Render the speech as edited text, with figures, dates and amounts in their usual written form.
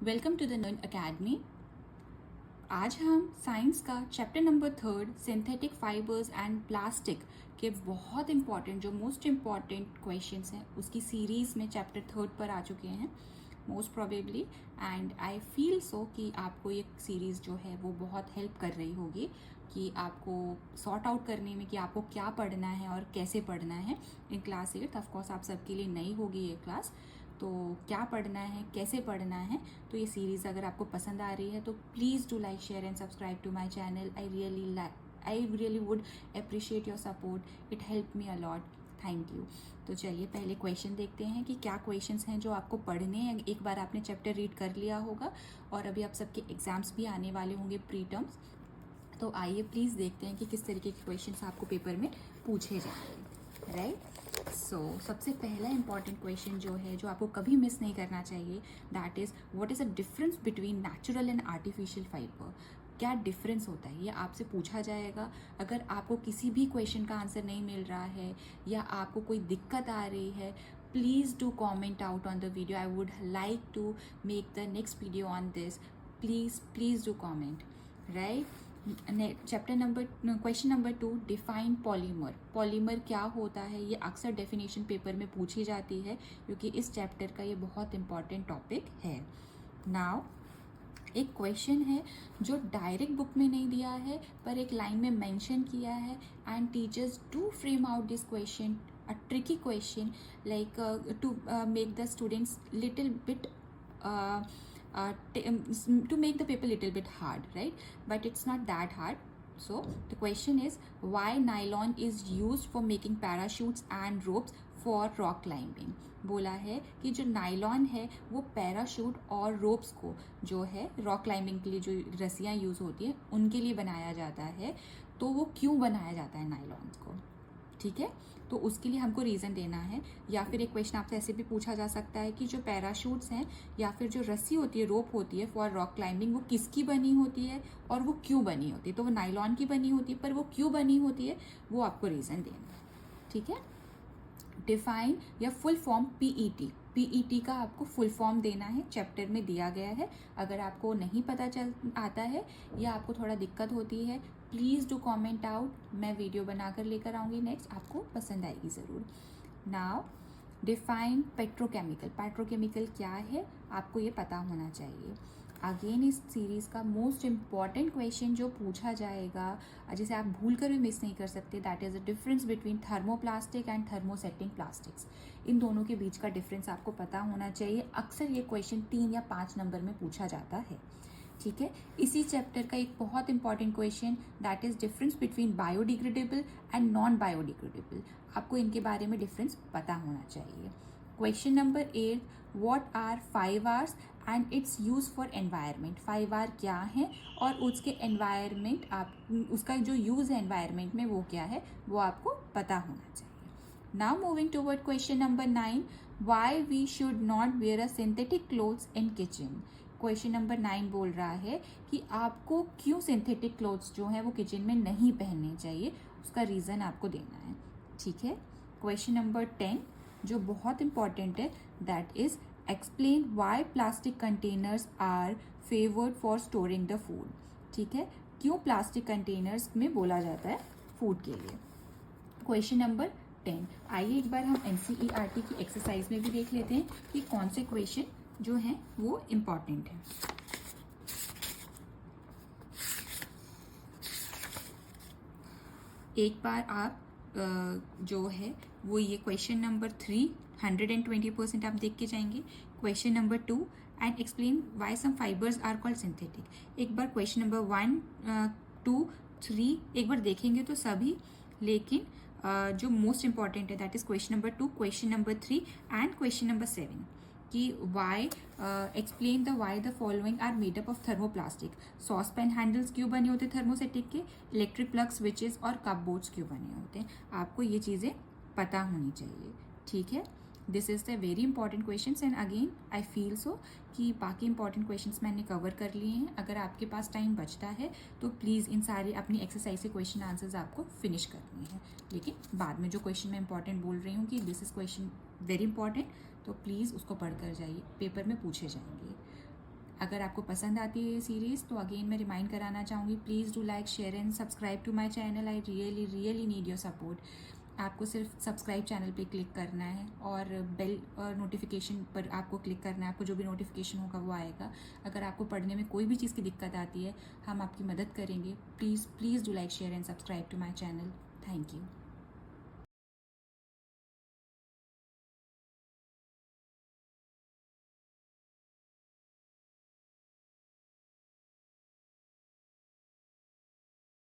Welcome to the Nun Academy. आज हम science का chapter number 3 synthetic fibres and plastic के बहुत इंपॉर्टेंट जो मोस्ट इम्पॉर्टेंट क्वेश्चंस हैं उसकी सीरीज़ में चैप्टर 3 पर आ चुके हैं most probably. And I feel so कि आपको ये सीरीज़ जो है वो बहुत हेल्प कर रही होगी कि आपको सॉर्ट आउट करने में कि आपको क्या पढ़ना है और कैसे पढ़ना है इन क्लास 8। ऑफकोर्स आप सबके लिए नई होगी ये क्लास, तो क्या पढ़ना है कैसे पढ़ना है। तो ये सीरीज़ अगर आपको पसंद आ रही है तो please do like share and subscribe to my channel. I really would appreciate your support, it help me a lot, thank you. तो चलिए पहले क्वेश्चन देखते हैं कि क्या क्वेश्चंस हैं जो आपको पढ़ने हैं। एक बार आपने चैप्टर रीड कर लिया होगा और अभी आप सबके एग्जाम्स भी आने वाले होंगे प्री टर्म्स, तो आइए प्लीज़ देखते हैं कि किस तरीके के क्वेश्चंस आपको पेपर में पूछे जाएंगे, राइट। सो सबसे पहला इंपॉर्टेंट क्वेश्चन जो है जो आपको कभी मिस नहीं करना चाहिए, that is what is the difference between natural and artificial fibre. क्या डिफरेंस होता है ये आपसे पूछा जाएगा। अगर आपको किसी भी क्वेश्चन का आंसर नहीं मिल रहा है या आपको कोई दिक्कत आ रही है, please do comment out on the video. I would like to make the next video on this. Please do comment, right. Chapter number question number 2, define polymer. Polymer क्या होता है ये अक्सर डेफिनेशन पेपर में पूछी जाती है क्योंकि इस चैप्टर का ये बहुत इंपॉर्टेंट टॉपिक है। नाउ एक क्वेश्चन है जो डायरेक्ट बुक में नहीं दिया है पर एक लाइन में मेंशन किया है, and teachers do frame out this question a tricky question like to make the students little bit to make the paper little bit hard, right? But it's not that hard. So the question is why nylon is used for making parachutes and ropes for rock climbing। बोला है कि जो nylon है वो parachute और ropes को जो है रॉक क्लाइंबिंग के लिए जो रस्सियाँ यूज़ होती हैं उनके लिए बनाया जाता है। तो वो क्यों बनाया जाता है नाइलॉन को, ठीक है, तो उसके लिए हमको रीज़न देना है। या फिर एक क्वेश्चन आपसे ऐसे भी पूछा जा सकता है कि जो पैराशूट्स हैं या फिर जो रस्सी होती है, रोप होती है फॉर रॉक क्लाइंबिंग, वो किसकी बनी होती है और वो क्यों बनी होती है। तो वो नाइलॉन की बनी होती है पर वो क्यों बनी होती है वो आपको रीज़न देना है, ठीक है। डिफाइन या फुल फॉर्म पीईटी। पीईटी का आपको फुल फॉर्म देना है, चैप्टर में दिया गया है। अगर आपको नहीं पता चल आता है या आपको थोड़ा दिक्कत होती है, प्लीज़ डू कमेंट आउट, मैं वीडियो बनाकर लेकर आऊँगी नेक्स्ट, आपको पसंद आएगी ज़रूर। Now define petrochemical. पेट्रोकेमिकल क्या है आपको ये पता होना चाहिए। अगेन इस सीरीज़ का मोस्ट इम्पॉर्टेंट क्वेश्चन जो पूछा जाएगा जिसे आप भूल कर भी मिस नहीं कर सकते, that is the difference between thermoplastic and thermosetting plastics. इन दोनों के बीच का डिफरेंस आपको पता होना चाहिए। अक्सर ये क्वेश्चन 3 या 5 नंबर में पूछा जाता है, ठीक है। इसी चैप्टर का एक बहुत important question that is difference between biodegradable and non biodegradable. आपको इनके बारे में डिफरेंस पता होना चाहिए। Question number 8, what are 5 Rs and its use for environment. 5 R क्या है और उसके एनवायरनमेंट आप उसका जो यूज़ है एनवायरनमेंट में वो क्या है वो आपको पता होना चाहिए। Now moving toward question number 9, why we should not wear a synthetic clothes in kitchen. Question number 9 बोल रहा है कि आपको क्यों सिंथेटिक क्लोथ्स जो है वो किचन में नहीं पहनने चाहिए, उसका रीज़न आपको देना है, ठीक है। क्वेश्चन नंबर 10 जो बहुत इंपॉर्टेंट है, that is explain why plastic containers are favoured for storing the food, ठीक है, क्यों प्लास्टिक कंटेनर्स में बोला जाता है फूड के लिए। क्वेश्चन नंबर 10, आइए एक बार हम एनसीईआरटी की एक्सरसाइज में भी देख लेते हैं कि कौन से क्वेश्चन जो हैं वो इम्पॉर्टेंट है। एक बार आप जो है वो ये क्वेश्चन नंबर 3 120% आप देख के जाएंगे। Question number 2, and explain why some fibres are called synthetic. एक बार क्वेश्चन नंबर 1, 2, 3 एक बार देखेंगे तो सभी, लेकिन जो मोस्ट इंपॉर्टेंट है that is question number 2, question number 3 and question number 7 कि why explain the why the following are made up of thermoplastic. Sauce pan handles क्यों बने होते हैं थर्मोसेटिक के, इलेक्ट्रिक प्लग स्विचेस और कप बोर्ड्स क्यों बने होते हैं। आपको ये चीज़ें पता होनी चाहिए, ठीक है। This is the very important question and again I feel so कि बाकी इंपॉर्टेंट क्वेश्चंस मैंने कवर कर लिए हैं। अगर आपके पास टाइम बचता है तो प्लीज़ इन सारे अपनी एक्सरसाइज के क्वेश्चन आंसर्स आपको फिनिश करने हैं, लेकिन बाद में जो क्वेश्चन मैं इंपॉर्टेंट बोल रही हूँ कि this is question very important, तो प्लीज़ उसको पढ़ कर जाइए, पेपर में पूछे जाएंगे। अगर आपको पसंद आती है ये सीरीज़ तो अगेन मैं रिमाइंड कराना चाहूँगी, please do like, share and subscribe to my channel. I really need your support. आपको सिर्फ सब्सक्राइब चैनल पे क्लिक करना है और बेल और नोटिफिकेशन पर आपको क्लिक करना है। आपको जो भी नोटिफिकेशन होगा वो आएगा। अगर आपको पढ़ने में कोई भी चीज़ की दिक्कत आती है, हम आपकी मदद करेंगे। Please do like, share and subscribe to my channel. Thank you.